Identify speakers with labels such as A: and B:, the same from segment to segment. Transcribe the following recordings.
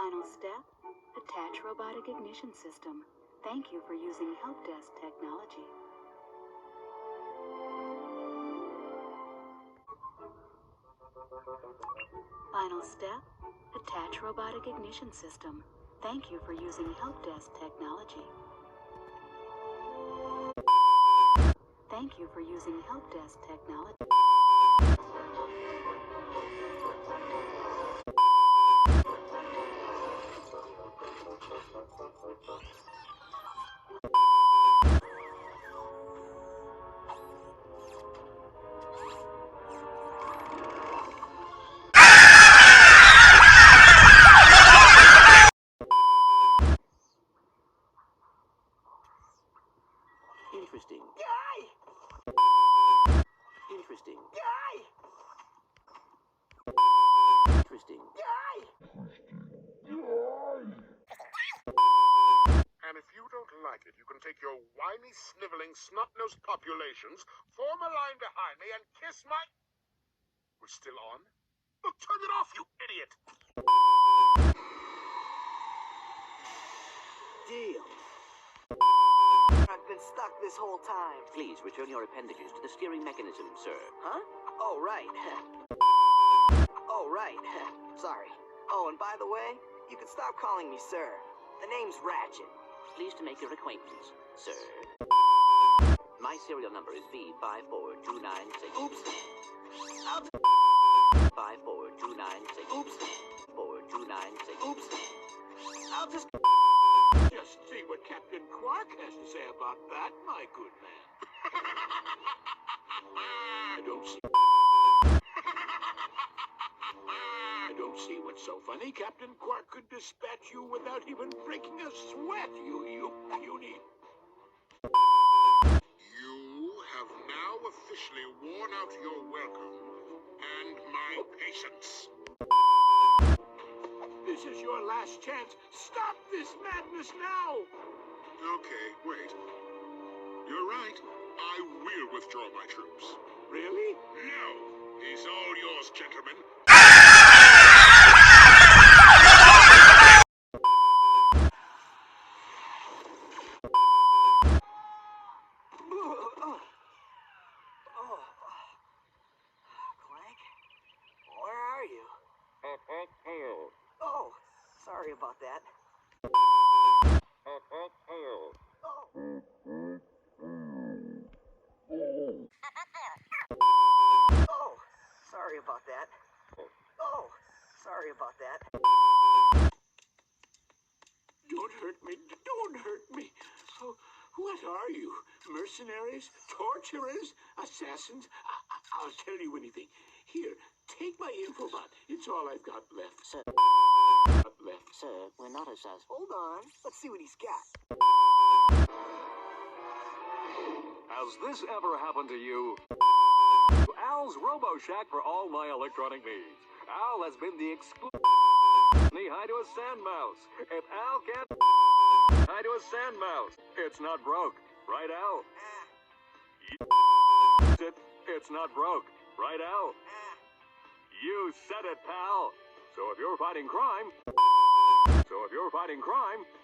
A: Final step, attach robotic ignition system. Thank you for using help desk technology. Final step, attach robotic ignition system. Thank you for using help desk technology. Thank you for using help desk technology.
B: Interesting. Interesting. Interesting.
C: And if you don't like it, you can take your whiny, sniveling, snot-nosed populations, form a line behind me, and kiss my... We're still on? Well, turn it off, you idiot!
D: Deal. I've been stuck this whole time.
B: Please return your appendages to the steering mechanism, sir.
D: Huh? Oh, right. Oh, right. Sorry. Oh, and by the way, you can stop calling me sir. The name's Ratchet.
B: Pleased to make your acquaintance, sir. My serial number is V54296.
D: Oops. I'll
B: 54296.
D: Oops.
B: 4296.
D: Oops. I'll just...
E: Just see what Captain Quark has to say about that, my good man. I don't see what's so funny. Captain Quark could dispatch you without even breaking a sweat, you puny.
C: You have now officially worn out your welcome, and my patience.
E: This is your last chance. Stop this madness now!
C: Okay, wait. You're right. I will withdraw my troops.
E: Really?
C: No. He's all yours, gentlemen.
D: Clank? Where are you? Oh, sorry about that. Oh, sorry about that. Oh, sorry about that.
E: Don't hurt me. Don't hurt me. Oh, what are you? Mercenaries? Torturers? Assassins? I'll tell you anything. Here, take my infobot. It's all I've got left.
B: Sir, sir, we're not assassins.
D: Hold on. Let's see what he's got.
F: Has this ever happened to you? Al's RoboShack for all my electronic needs. Al has been the exclusive knee-high to a sand mouse. If Al can't high to a sand mouse, it's not broke. Right, Al? It's not broke. Right, Al? You said it, pal. So if you're fighting crime,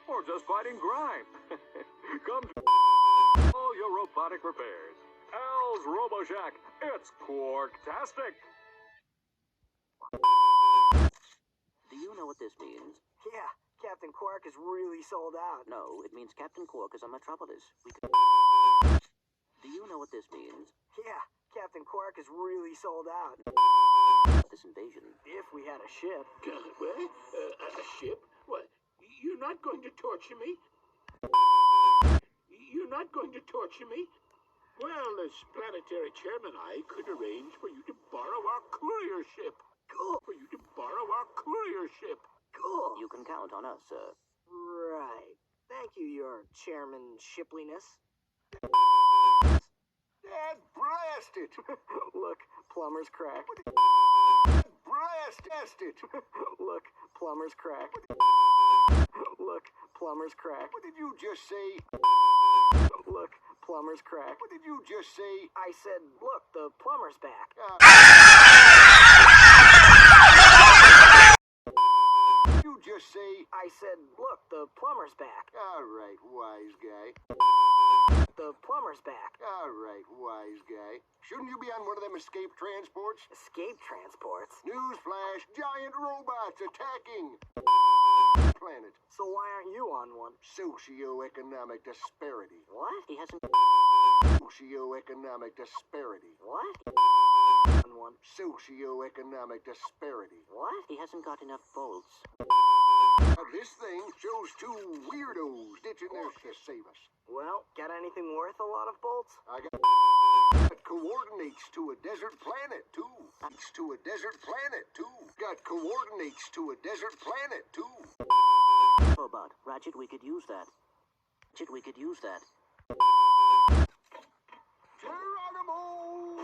F: or just fighting grime, come to all your robotic repairs. Al's RoboShack. It's Quarktastic.
B: Do you know what this means?
D: Yeah, Captain Quark is really sold out.
B: No, it means Captain Quark is a metropolis. Do you know what this means?
D: Yeah, Captain Quark is really sold out.
B: This invasion.
D: If we had a ship.
E: What? A ship? What? You're not going to torture me? You're not going to torture me? Well, as planetary chairman, I could arrange for you to borrow our courier ship.
D: Cool.
E: For you to borrow our courier ship.
D: Cool.
B: You can count on us, sir.
D: Right. Thank you, your chairman shipliness.
E: Dad, blast it!
D: Look, plumber's crack.
E: Blast it!
D: Look, plumber's crack. Look, plumber's crack.
E: What did you just say?
D: Look, plumber's crack.
E: What did you just say?
D: I said, look, the plumber's back.
E: You
G: you just say?
D: I said, look, the plumber's back.
G: All right, wise guy.
D: The plumber's back.
G: All right, wise guy. Shouldn't you be on one of them escape transports?
D: Escape transports?
G: Newsflash, giant robots attacking planet.
D: So why aren't you on one?
G: Socioeconomic disparity.
D: What? He hasn't...
G: Socioeconomic disparity.
D: What? On one.
G: Socioeconomic disparity.
D: What? He hasn't got enough bolts.
G: This thing shows two weirdos ditching their to save us.
D: Well, got anything worth a lot of bolts?
G: I got coordinates to a desert planet, too. It's to a desert planet, too. Got coordinates to a desert planet, too.
B: Robot, Ratchet, we could use that. Ratchet, we could use that.
G: Geronimo!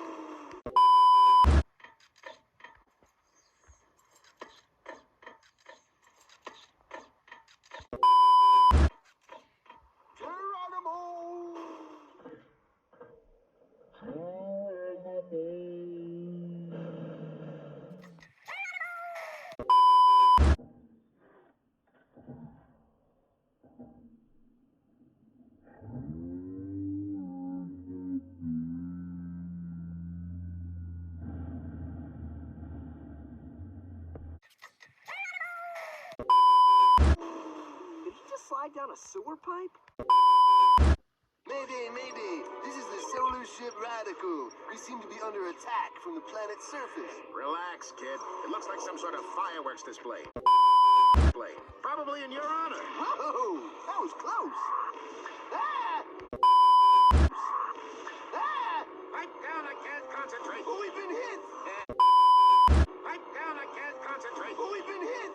D: Did he just slide down a sewer pipe?
G: Mayday, mayday! This is the solar ship Radical. We seem to be under attack from the planet's surface.
C: Relax, kid. It looks like some sort of fireworks display. Probably in your honor.
G: Whoa! That was close! Ah! Ah!
C: Pipe down, I can't concentrate.
G: Oh, we've been hit!
C: Pipe down, I can't concentrate.
G: Oh, we've been hit!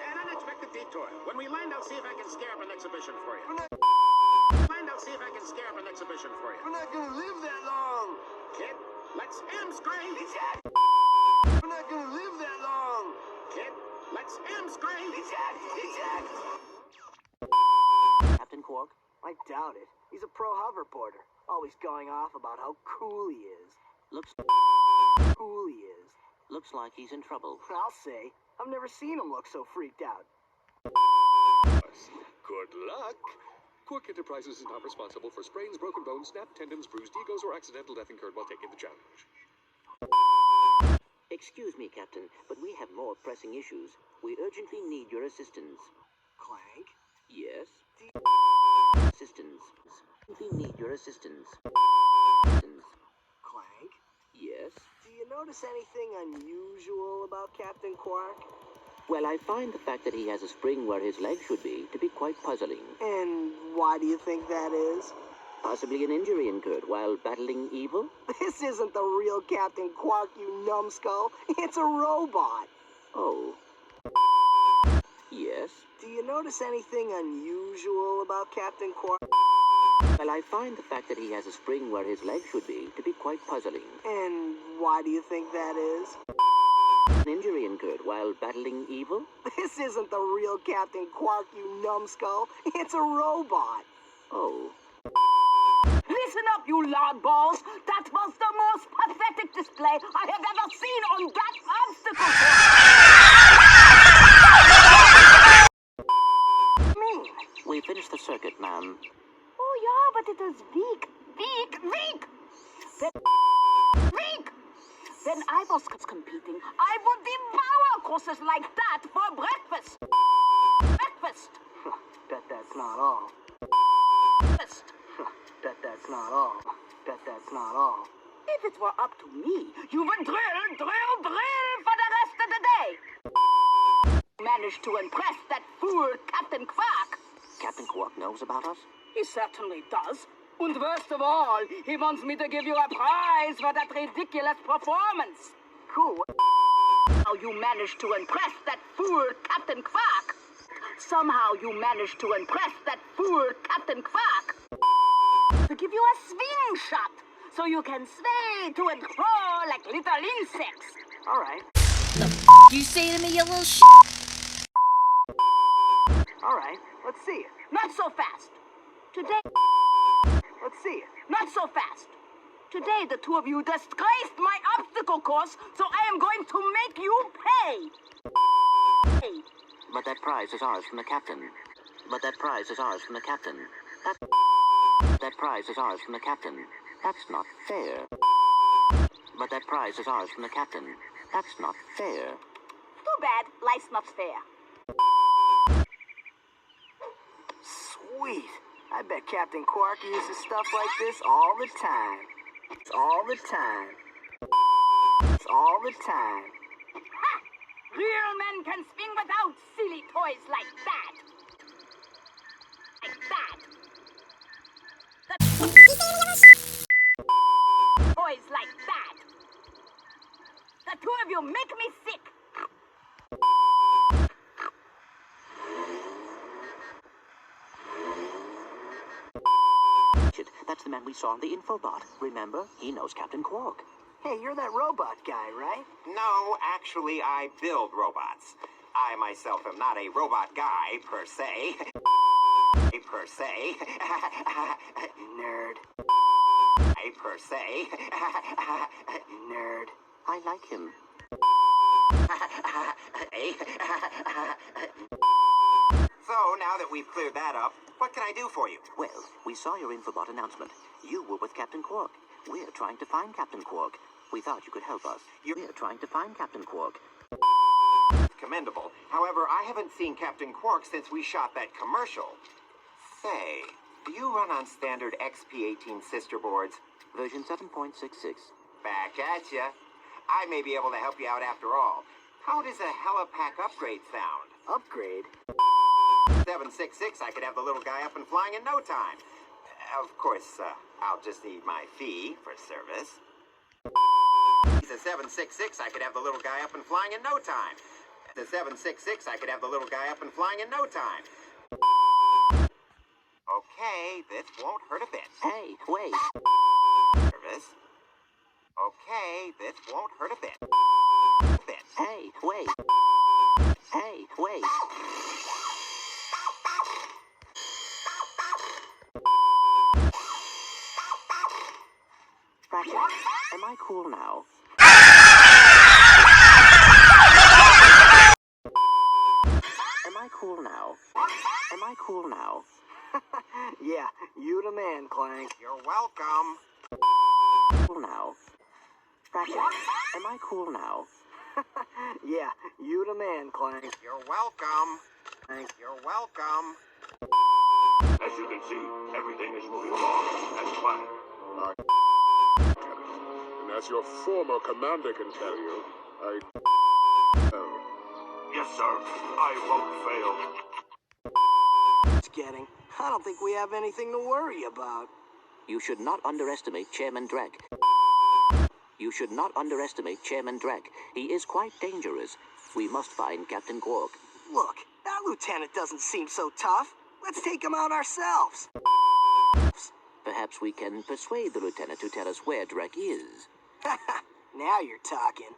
C: An unexpected detour. When we land, I'll see if I can scare up an exhibition for you.
G: We're not,
C: I'll see if I can scare up an exhibition for you.
G: we're not gonna live that long!
C: Kid, let's scream.
G: Eject! We're not gonna live that long!
C: Kid, let's scream.
G: Eject! Eject!
B: Captain Quark?
D: I doubt it. He's a pro hoverboarder. Always going off about how cool he is.
B: Looks
D: Looks
B: like he's in trouble.
D: I'll say. I've never seen him look so freaked out.
F: Good luck. Quark Enterprises is not responsible for sprains, broken bones, snapped tendons, bruised egos, or accidental death incurred while taking the challenge.
B: Excuse me, Captain, but we have more pressing issues. We urgently need your assistance.
D: Clank?
B: Yes? Assistance. We need your assistance.
D: Clank?
B: Yes?
D: Do you notice anything unusual about Captain Quark?
B: Well, I find the fact that he has a spring where his leg should be to be quite puzzling.
D: And why do you think that is?
B: Possibly an injury incurred while battling evil?
D: This isn't the real Captain Quark, you numbskull. It's a robot.
B: Oh. Yes?
D: Do you notice anything unusual about Captain Quark?
B: Well, I find the fact that he has a spring where his leg should be to be quite puzzling.
D: And why do you think that is?
B: An injury incurred while battling evil?
D: This isn't the real Captain Quark, you numbskull. It's a robot.
B: Oh.
H: Listen up, you loudballs! That was the most pathetic display I have ever seen on that obstacle course! Mean.
B: We finished the circuit, ma'am.
H: Oh, yeah, but it is weak. Weak! When I was competing, I would devour courses like that for breakfast.
D: Bet that's not all. Bet that's not all. Bet that's not all.
H: If it were up to me, you would drill for the rest of the day. Managed to impress that fool Captain Quark.
B: Captain Quark knows about us?
H: He certainly does. And worst of all, he wants me to give you a prize for that ridiculous performance.
D: Cool.
H: How you managed to impress that fool Captain Quark. Somehow you managed to impress that fool Captain Quark. To give you a swing shot, so you can sway to and fro like little insects.
D: All right.
I: You say to me, you little sh**?
D: All right. Let's see it.
H: Not so fast. Today,
D: Let's see it.
H: not so fast. Today, the two of you disgraced my obstacle course, so I am going to make you pay.
B: But that prize is ours from the captain. But that prize is ours from the captain. That prize is ours from the captain. That's not fair. But that prize is ours from the captain. That's not fair.
H: Too bad. Life's not fair.
D: Sweet. I bet Captain Quark uses stuff like this all the time. It's all the time. It's all the time.
H: Ha! Real men can swing without silly toys like that. Like that. Toys like that. The two of you make me sick.
B: That's the man we saw in the infobot. Remember? He knows Captain Quark.
D: Hey, you're that robot guy, right?
J: No, actually, I build robots. I myself am not a robot guy, per se. Per se.
D: Nerd.
J: Per se.
D: Nerd.
B: I like him.
J: So, now that we've cleared that up, what can I do for you?
B: Well, we saw your infobot announcement. You were with Captain Quark. We're trying to find Captain Quark. We thought you could help us. We're trying to find Captain Quark.
J: Commendable. However, I haven't seen Captain Quark since we shot that commercial. Say, do you run on standard XP18 sister boards?
B: Version 7.66.
J: Back at ya. I may be able to help you out after all. How does a helipack upgrade sound?
D: Upgrade?
J: 766, I could have the little guy up and flying in no time. Of course, I'll just need my fee for service. The 766, I could have the little guy up and flying in no time. The 766, I could have the little guy up and flying in no time. Okay, this won't hurt a bit.
B: Hey, wait.
J: Service. Okay, this won't hurt a bit.
B: Hey, wait. Hey, wait. Ratchet, am I cool now? Am I cool now? Am I cool now?
D: Yeah, you the man, Clank.
J: You're welcome.
B: Cool now. Ratchet, am I cool now?
D: Yeah, you the man, Clank.
J: You're welcome. You're welcome.
F: As you can see, everything is moving along as planned.
C: And as your former commander can tell you,
F: Yes, sir. I won't fail.
D: It's getting. I don't think we have anything to worry about.
B: You should not underestimate Chairman Drek. You should not underestimate Chairman Drek. He is quite dangerous. We must find Captain Quark.
D: Look, that lieutenant doesn't seem so tough. Let's take him out ourselves.
B: Perhaps we can persuade the lieutenant to tell us where Drek is.
D: Now you're talking.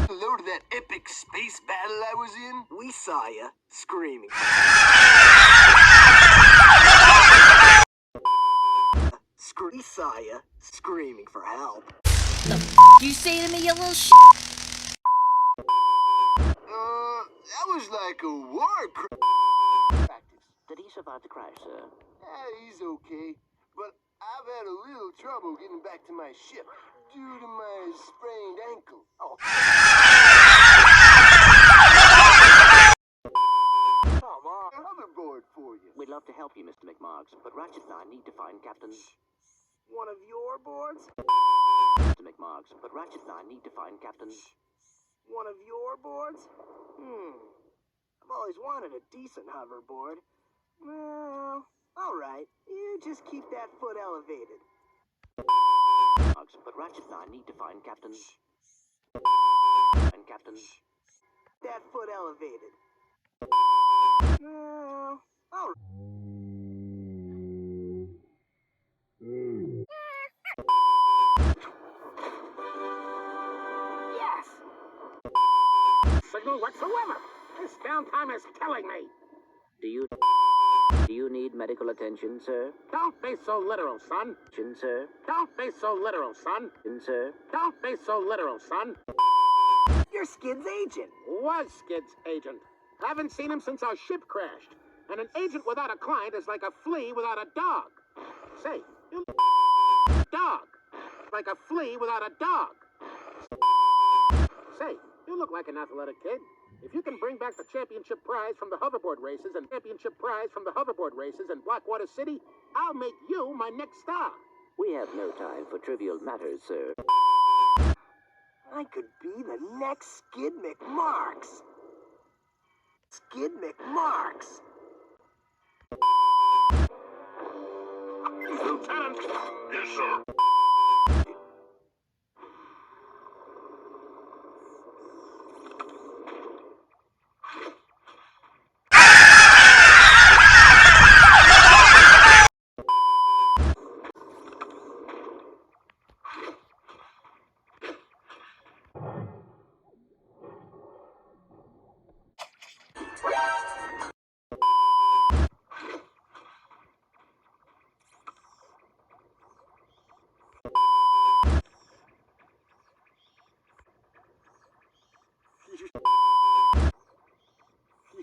G: Hello to that epic space battle I was in.
D: We saw ya, screaming. We saw ya, screaming for help.
I: The you say to me, you little sh**?
G: That was like a war practice.
B: Did he survive the crash, sir?
G: Yeah, he's okay. But I've had a little trouble getting back to my ship due to my sprained ankle. Oh. Come on, hoverboard for you.
B: We'd love to help you, Mr. McMarks, but Ratchet and I need to find Captain...
D: One of your boards?
B: Mr. McMarks, but Ratchet and I need to find Captain...
D: One of your boards? I've always wanted a decent hoverboard. Well, alright. You just keep that foot elevated.
B: But Ratchet and I need to find Captain... And Captain...
D: That foot elevated. Well, alright.
H: Yes.
E: Signal whatsoever. This downtime is killing me.
B: Do you need medical attention, sir?
E: Don't be so literal, son.
B: Sir?
E: Don't be so literal, son.
B: Sir?
E: Don't be so literal, son.
D: You're Skid's agent.
E: Was Skid's agent.
C: Haven't seen him since our ship crashed. And an agent without a client is like a flea without a dog. Say, you dog. Like a flea without a dog. Say, you look like an athletic kid. If you can bring back the championship prize from the hoverboard races and Blackwater City, I'll make you my next star.
B: We have no time for trivial matters, sir.
D: I could be the next Skid McMarks. Skid McMarks.
C: Lieutenant! Yes, sir.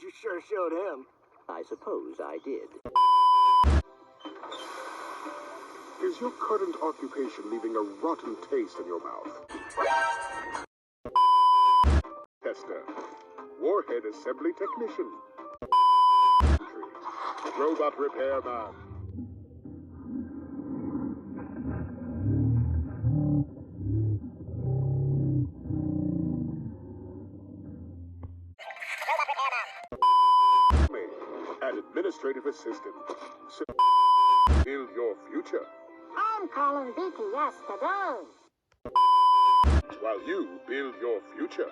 D: You sure showed him.
B: I suppose I did.
C: Is your current occupation leaving a rotten taste in your mouth? Tester. Warhead assembly technician. Robot repairman. An administrative assistant. Build your future.
H: I'm calling BTS today.
C: While you build your future.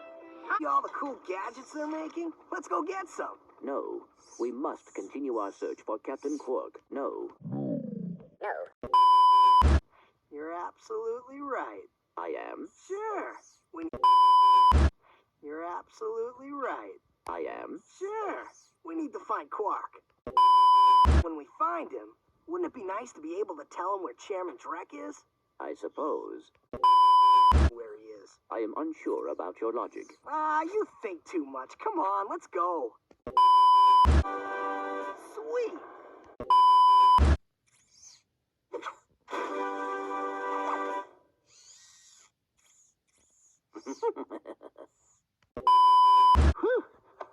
D: All the cool gadgets they're making? Let's go get some.
B: No, we must continue our search for Captain Quark. No.
D: You're absolutely right.
B: I am.
D: Sure. You're absolutely right.
B: I am.
D: Sure. We need to find Quark. When we find him, wouldn't it be nice to be able to tell him where Chairman Drek is?
B: I suppose.
D: Where he is.
B: I am unsure about your logic.
D: You think too much. Come on, let's go. Sweet.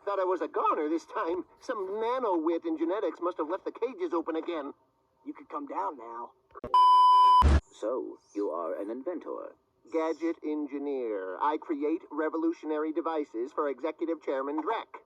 G: Thought I was a goner this time. Some nano-wit in genetics must have left the cages open again.
D: You could come down now.
B: So, you are an inventor.
G: Gadget engineer. I create revolutionary devices for Executive Chairman Drek.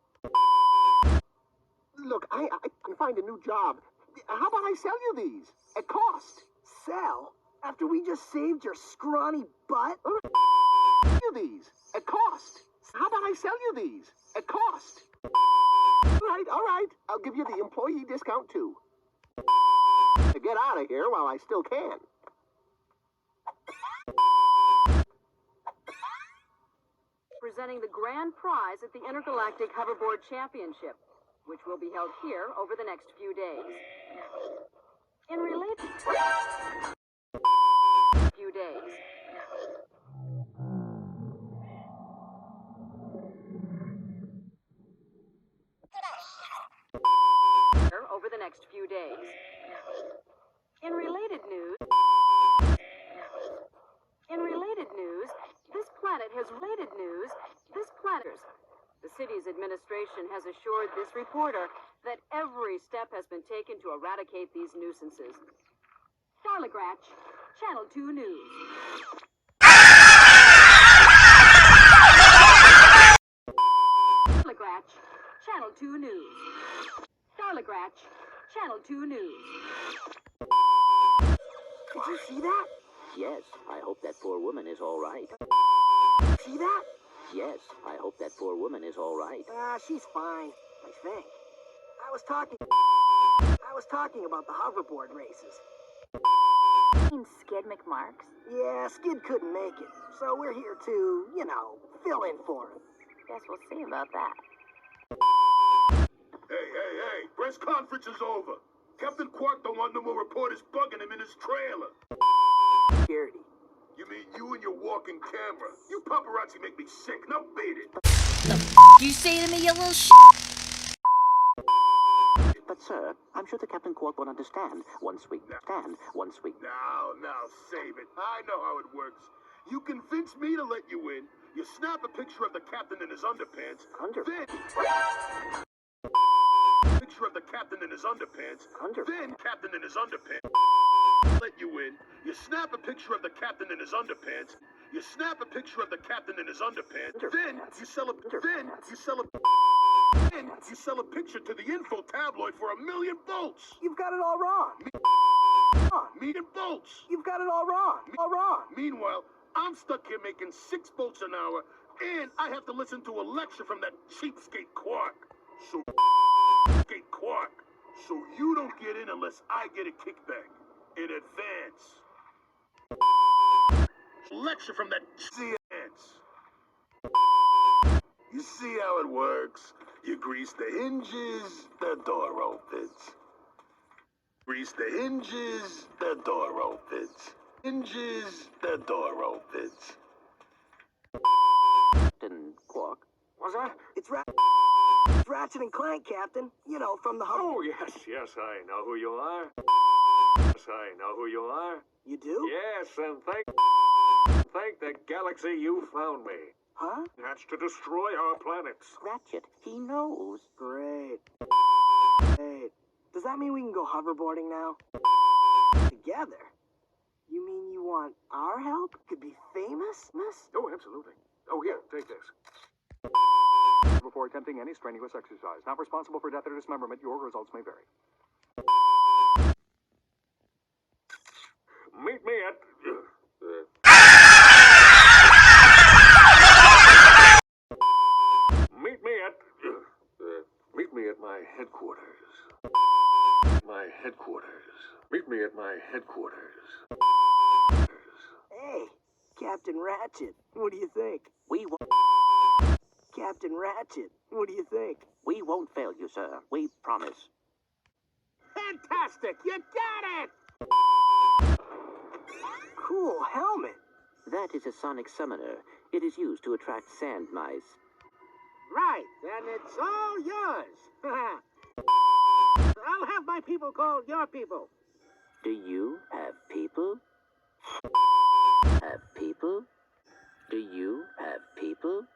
G: Look, I can find a new job. How about I sell you these? At cost.
D: Sell? After we just saved your scrawny butt?
G: You these. At cost. How about I sell you these? At cost. All right. I'll give you the employee discount, too. To get out of here while I still can.
K: Presenting the grand prize at the Intergalactic Hoverboard Championship, which will be held here over the next few days. In related few days. Over the next few days. In related news, this planet has rated news. This planet. The city's administration has assured this reporter that every step has been taken to eradicate these nuisances. Darla Gratch, Channel 2 News. Darla Gratch, Channel 2 News. Darla Gratch, Channel 2 News.
D: Did you see that?
B: Yes, I hope that poor woman is all right.
D: See that?
B: Yes, I hope that poor woman is all right.
D: She's fine, I think. I was talking about the hoverboard races.
H: Skid McMarks?
D: Yeah, Skid couldn't make it, so we're here to, fill in for him.
H: Guess we'll see about that.
C: Hey, press conference is over. Captain Quark don't want no more reporters bugging him in his trailer.
D: Security.
C: You mean you and your walking camera? You paparazzi make me sick. Now beat it.
I: The f*** you say to me, you little shit?
B: But, sir, I'm sure the Captain Quark will understand once we
C: Now, save it. I know how it works. You convince me to let you in. You snap a picture of the captain in his underpants. Then... Picture of the captain in his underpants. Then captain in his underpants. Let you in. You snap a picture of the captain in his underpants. You snap a picture of the captain in his underpants. Then you sell a picture to the info tabloid for $1 million volts.
D: You've got it all wrong.
C: Million volts.
D: You've got it all wrong. All wrong.
C: Meanwhile, I'm stuck here making 6 volts an hour, and I have to listen to a lecture from that cheapskate Quark. So you don't get in unless I get a kickback in advance. Lecture from that advance. You see how it works? You grease the hinges, the door opens. Grease the hinges, the door opens. Hinges, the door opens.
B: Captain Quark.
E: What's that?
D: It's Ratchet and Clank, Captain. You know, from the
F: Oh, yes, I know who you are.
D: You do?
F: Yes, and thank the galaxy you found me.
D: Huh?
F: That's to destroy our planets.
B: Ratchet, he knows.
D: Great. Hey, does that mean we can go hoverboarding now? Together? You mean you want our help? Could be famous, miss?
F: Oh, absolutely. Oh, here, take this. Before attempting any strenuous exercise, not responsible for death or dismemberment, your results may vary. Meet me at... Meet me at my headquarters. Meet me at my headquarters.
D: Hey, Captain Ratchet, what do you think? Captain Ratchet, what do you think?
B: We won't fail you, sir. We promise.
C: Fantastic! You got it!
D: Cool helmet.
B: That is a sonic summoner. It is used to attract sand mice.
D: Right, and it's all yours. I'll have my people call your people.
B: Do you have people? Have people? Do you have people?